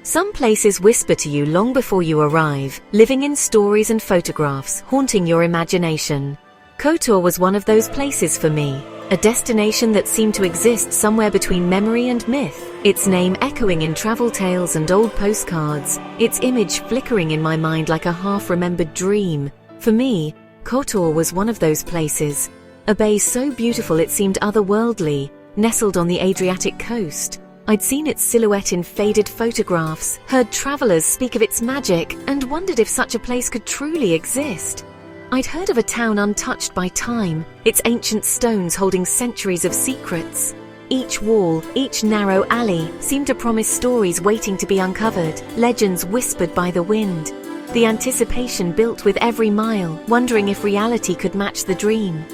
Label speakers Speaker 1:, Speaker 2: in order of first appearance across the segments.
Speaker 1: Some places whisper to you long before you arrive, living in stories and photographs, haunting your imagination. Kotor was one of those places for me, a destination that seemed to exist somewhere between memory and myth, its name echoing in travel tales and old postcards, its image flickering in my mind like a half-remembered dream. For me, Kotor was one of those places, a bay so beautiful it seemed otherworldly, nestled on the Adriatic coast. I'd seen its silhouette in faded photographs, heard travelers speak of its magic, and wondered if such a place could truly exist. I'd heard of a town untouched by time, its ancient stones holding centuries of secrets. Each wall, each narrow alley, seemed to promise stories waiting to be uncovered, legends whispered by the wind. The anticipation built with every mile, wondering if reality could match the dream.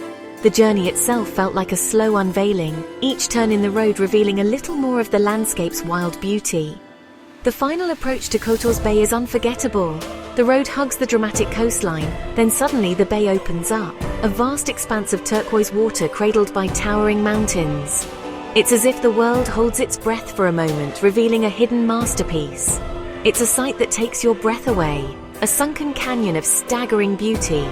Speaker 1: The journey itself felt like a slow unveiling, each turn in the road revealing a little more of the landscape's wild beauty. The final approach to Kotor's Bay is unforgettable. The road hugs the dramatic coastline, then suddenly the bay opens up, a vast expanse of turquoise water cradled by towering mountains. It's as if the world holds its breath for a moment, revealing a hidden masterpiece. It's a sight that takes your breath away, a sunken canyon of staggering beauty.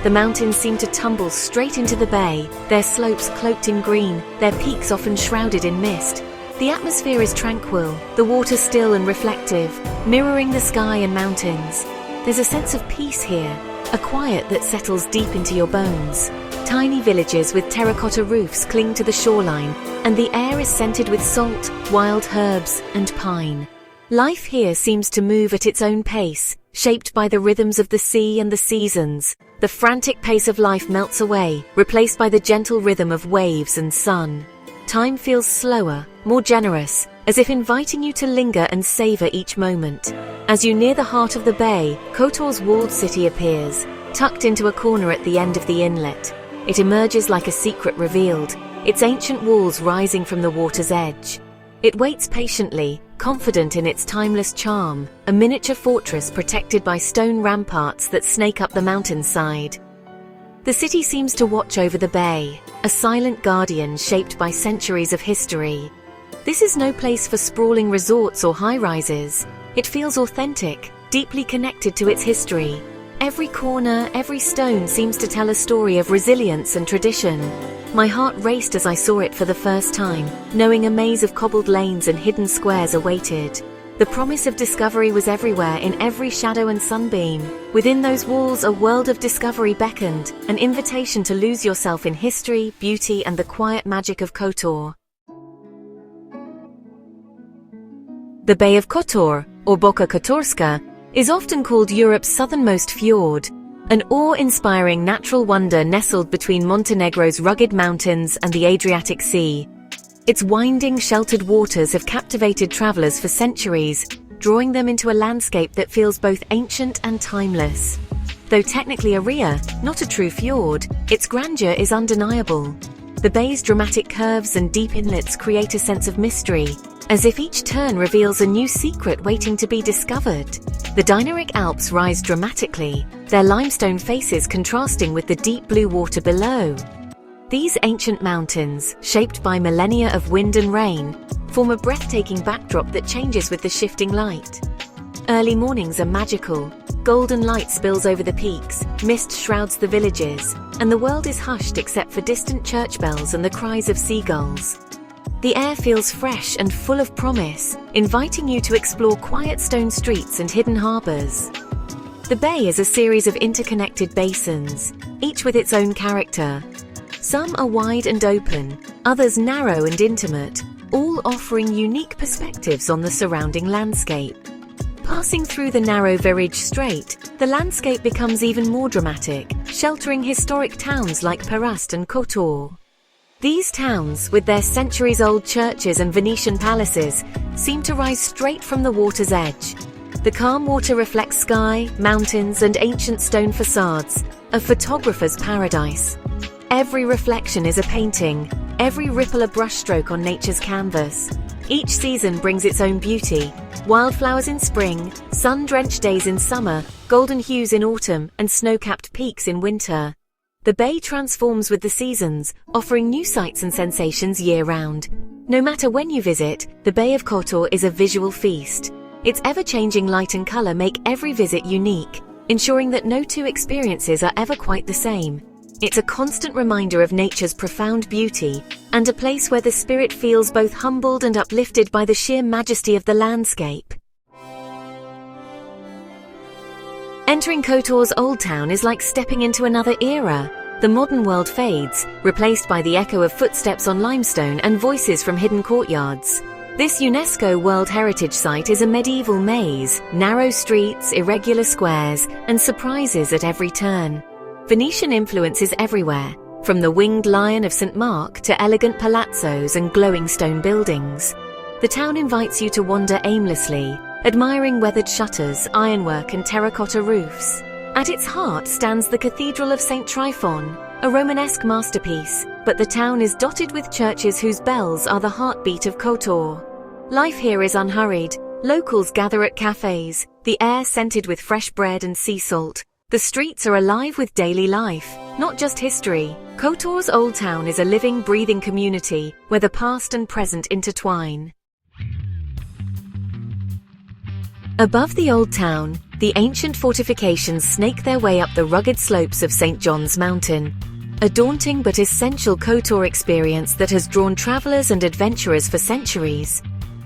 Speaker 1: The mountains seem to tumble straight into the bay, their slopes cloaked in green, their peaks often shrouded in mist. The atmosphere is tranquil, the water still and reflective, mirroring the sky and mountains. There's a sense of peace here, a quiet that settles deep into your bones. Tiny villages with terracotta roofs cling to the shoreline, and the air is scented with salt, wild herbs, and pine. Life here seems to move at its own pace, shaped by the rhythms of the sea and the seasons. The frantic pace of life melts away, replaced by the gentle rhythm of waves and sun. Time feels slower, more generous, as if inviting you to linger and savor each moment. As you near the heart of the bay, Kotor's walled city appears, tucked into a corner at the end of the inlet. It emerges like a secret revealed, its ancient walls rising from the water's edge. It waits patiently, confident in its timeless charm, a miniature fortress protected by stone ramparts that snake up the mountainside. The city seems to watch over the bay, a silent guardian shaped by centuries of history. This is no place for sprawling resorts or high-rises. It feels authentic, deeply connected to its history. Every corner, every stone seems to tell a story of resilience and tradition. My heart raced as I saw it for the first time, knowing a maze of cobbled lanes and hidden squares awaited. The promise of discovery was everywhere, in every shadow and sunbeam. Within those walls, a world of discovery beckoned, an invitation to lose yourself in history, beauty, and the quiet magic of Kotor. The Bay of Kotor, or Boka Kotorska, is often called Europe's southernmost fjord, an awe-inspiring natural wonder nestled between Montenegro's rugged mountains and the Adriatic Sea. Its winding, sheltered waters have captivated travelers for centuries, drawing them into a landscape that feels both ancient and timeless. Though technically a ria, not a true fjord, its grandeur is undeniable. The bay's dramatic curves and deep inlets create a sense of mystery, as if each turn reveals a new secret waiting to be discovered. The Dinaric Alps rise dramatically, their limestone faces contrasting with the deep blue water below. These ancient mountains, shaped by millennia of wind and rain, form a breathtaking backdrop that changes with the shifting light. Early mornings are magical. Golden light spills over the peaks, mist shrouds the villages, and the world is hushed except for distant church bells and the cries of seagulls. The air feels fresh and full of promise, inviting you to explore quiet stone streets and hidden harbors. The bay is a series of interconnected basins, each with its own character. Some are wide and open, others narrow and intimate, all offering unique perspectives on the surrounding landscape. Passing through the narrow Verige Strait, the landscape becomes even more dramatic, sheltering historic towns like Perast and Kotor. These towns, with their centuries-old churches and Venetian palaces, seem to rise straight from the water's edge. The calm water reflects sky, mountains, and ancient stone facades, a photographer's paradise. Every reflection is a painting, every ripple a brushstroke on nature's canvas. Each season brings its own beauty. Wildflowers in spring, sun-drenched days in summer, golden hues in autumn, and snow-capped peaks in winter. The bay transforms with the seasons, offering new sights and sensations year-round. No matter when you visit, the Bay of Kotor is a visual feast. Its ever-changing light and color make every visit unique, ensuring that no two experiences are ever quite the same. It's a constant reminder of nature's profound beauty, and a place where the spirit feels both humbled and uplifted by the sheer majesty of the landscape. Entering Kotor's Old Town is like stepping into another era. The modern world fades, replaced by the echo of footsteps on limestone and voices from hidden courtyards. This UNESCO World Heritage Site is a medieval maze, narrow streets, irregular squares, and surprises at every turn. Venetian influence is everywhere, from the winged lion of St. Mark to elegant palazzos and glowing stone buildings. The town invites you to wander aimlessly, admiring weathered shutters, ironwork, and terracotta roofs. At its heart stands the Cathedral of St. Tryphon, a Romanesque masterpiece, but the town is dotted with churches whose bells are the heartbeat of Kotor. Life here is unhurried. Locals gather at cafes, the air scented with fresh bread and sea salt. The streets are alive with daily life, not just history. Kotor's Old Town is a living, breathing community where the past and present intertwine. Above the Old Town, the ancient fortifications snake their way up the rugged slopes of St. John's Mountain. A daunting but essential Kotor experience that has drawn travelers and adventurers for centuries.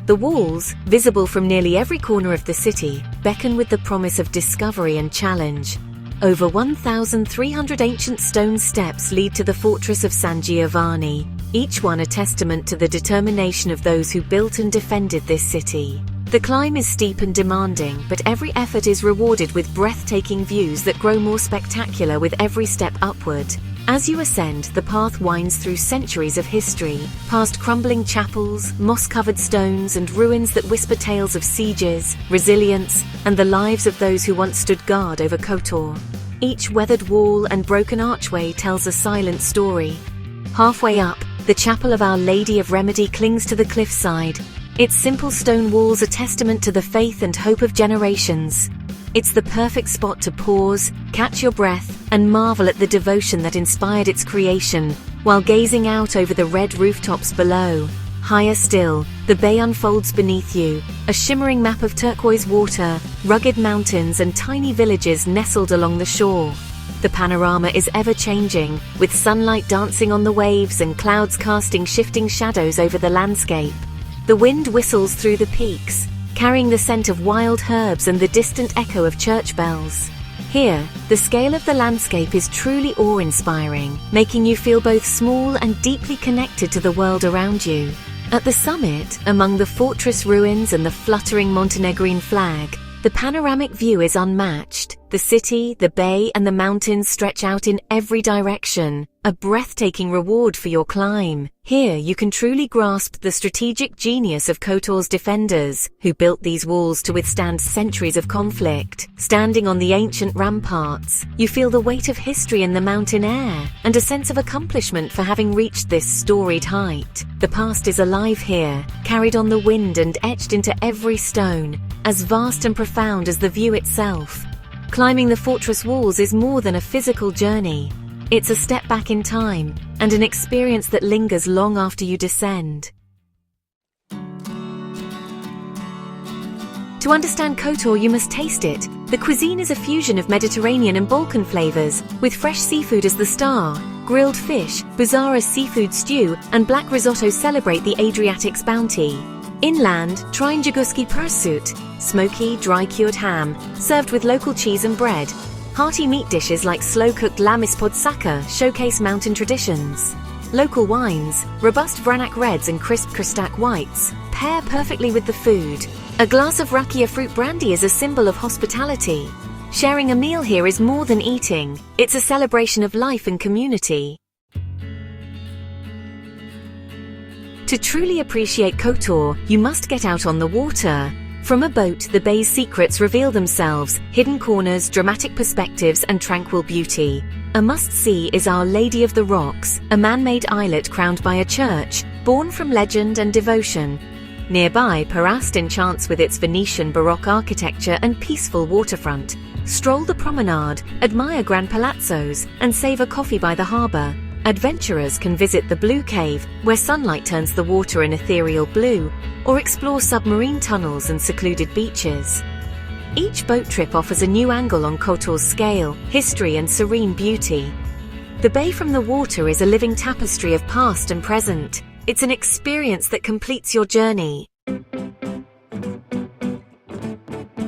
Speaker 1: The walls, visible from nearly every corner of the city, beckon with the promise of discovery and challenge. Over 1,300 ancient stone steps lead to the fortress of San Giovanni, each one a testament to the determination of those who built and defended this city. The climb is steep and demanding, but every effort is rewarded with breathtaking views that grow more spectacular with every step upward. As you ascend, the path winds through centuries of history, past crumbling chapels, moss-covered stones, and ruins that whisper tales of sieges, resilience, and the lives of those who once stood guard over Kotor. Each weathered wall and broken archway tells a silent story. Halfway up, the Chapel of Our Lady of Remedy clings to the cliffside. Its simple stone walls a testament to the faith and hope of generations. It's the perfect spot to pause, catch your breath, and marvel at the devotion that inspired its creation, while gazing out over the red rooftops below. Higher still, the bay unfolds beneath you, a shimmering map of turquoise water, rugged mountains, and tiny villages nestled along the shore. The panorama is ever-changing, with sunlight dancing on the waves and clouds casting shifting shadows over the landscape. The wind whistles through the peaks, carrying the scent of wild herbs and the distant echo of church bells. Here, the scale of the landscape is truly awe-inspiring, making you feel both small and deeply connected to the world around you. At the summit, among the fortress ruins and the fluttering Montenegrine flag, the panoramic view is unmatched. The city, the bay, and the mountains stretch out in every direction, a breathtaking reward for your climb. Here, you can truly grasp the strategic genius of Kotor's defenders, who built these walls to withstand centuries of conflict. Standing on the ancient ramparts, you feel the weight of history in the mountain air, and a sense of accomplishment for having reached this storied height. The past is alive here, carried on the wind and etched into every stone, as vast and profound as the view itself. Climbing the fortress walls is more than a physical journey. It's a step back in time, and an experience that lingers long after you descend. To understand Kotor, you must taste it. The cuisine is a fusion of Mediterranean and Balkan flavors, with fresh seafood as the star. Grilled fish, Buzara's seafood stew, and black risotto celebrate the Adriatic's bounty. Inland, try Njaguski pursuit, smoky, dry-cured ham, served with local cheese and bread. Hearty meat dishes like slow-cooked lamb podsaka showcase mountain traditions. Local wines, robust Vranac reds and crisp Kristak whites, pair perfectly with the food. A glass of rakia fruit brandy is a symbol of hospitality. Sharing a meal here is more than eating, it's a celebration of life and community. To truly appreciate Kotor, you must get out on the water. From a boat, the bay's secrets reveal themselves, hidden corners, dramatic perspectives, and tranquil beauty. A must-see is Our Lady of the Rocks, a man-made islet crowned by a church, born from legend and devotion. Nearby, Perast enchants with its Venetian Baroque architecture and peaceful waterfront. Stroll the promenade, admire grand palazzos, and savour coffee by the harbour. Adventurers can visit the Blue Cave, where sunlight turns the water an ethereal blue, or explore submarine tunnels and secluded beaches. Each boat trip offers a new angle on Kotor's scale, history, and serene beauty. The bay from the water is a living tapestry of past and present. It's an experience that completes your journey.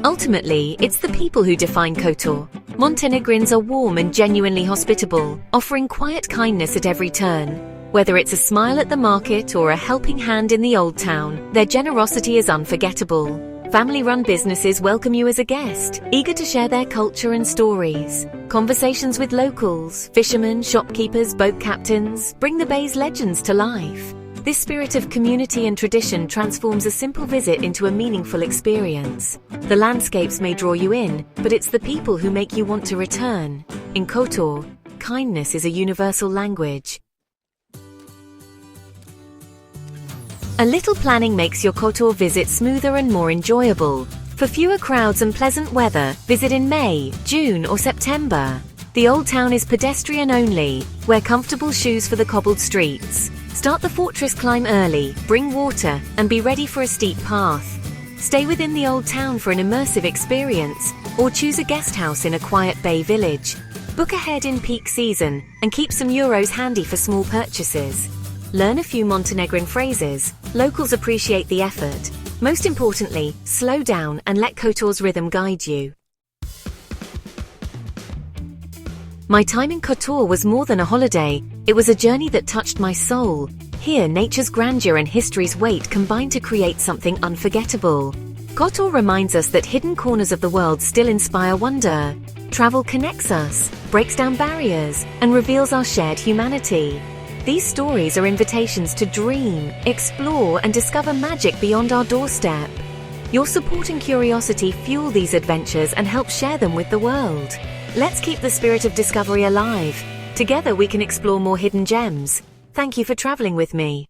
Speaker 1: Ultimately, it's the people who define Kotor. Montenegrins are warm and genuinely hospitable, offering quiet kindness at every turn. Whether it's a smile at the market or a helping hand in the old town, their generosity is unforgettable. Family-run businesses welcome you as a guest, eager to share their culture and stories. Conversations with locals, fishermen, shopkeepers, boat captains bring the bay's legends to life. This spirit of community and tradition transforms a simple visit into a meaningful experience. The landscapes may draw you in, but it's the people who make you want to return. In Kotor, kindness is a universal language. A little planning makes your Kotor visit smoother and more enjoyable. For fewer crowds and pleasant weather, visit in May, June, or September. The old town is pedestrian only. Wear comfortable shoes for the cobbled streets. Start the fortress climb early, bring water, and be ready for a steep path. Stay within the old town for an immersive experience, or choose a guest house in a quiet bay village. Book ahead in peak season, and keep some euros handy for small purchases. Learn a few Montenegrin phrases. Locals appreciate the effort. Most importantly, slow down and let Kotor's rhythm guide you. My time in Kotor was more than a holiday. It was a journey that touched my soul. Here, nature's grandeur and history's weight combine to create something unforgettable. Kotor reminds us that hidden corners of the world still inspire wonder. Travel connects us, breaks down barriers, and reveals our shared humanity. These stories are invitations to dream, explore, and discover magic beyond our doorstep. Your support and curiosity fuel these adventures and help share them with the world. Let's keep the spirit of discovery alive. Together we can explore more hidden gems. Thank you for traveling with me.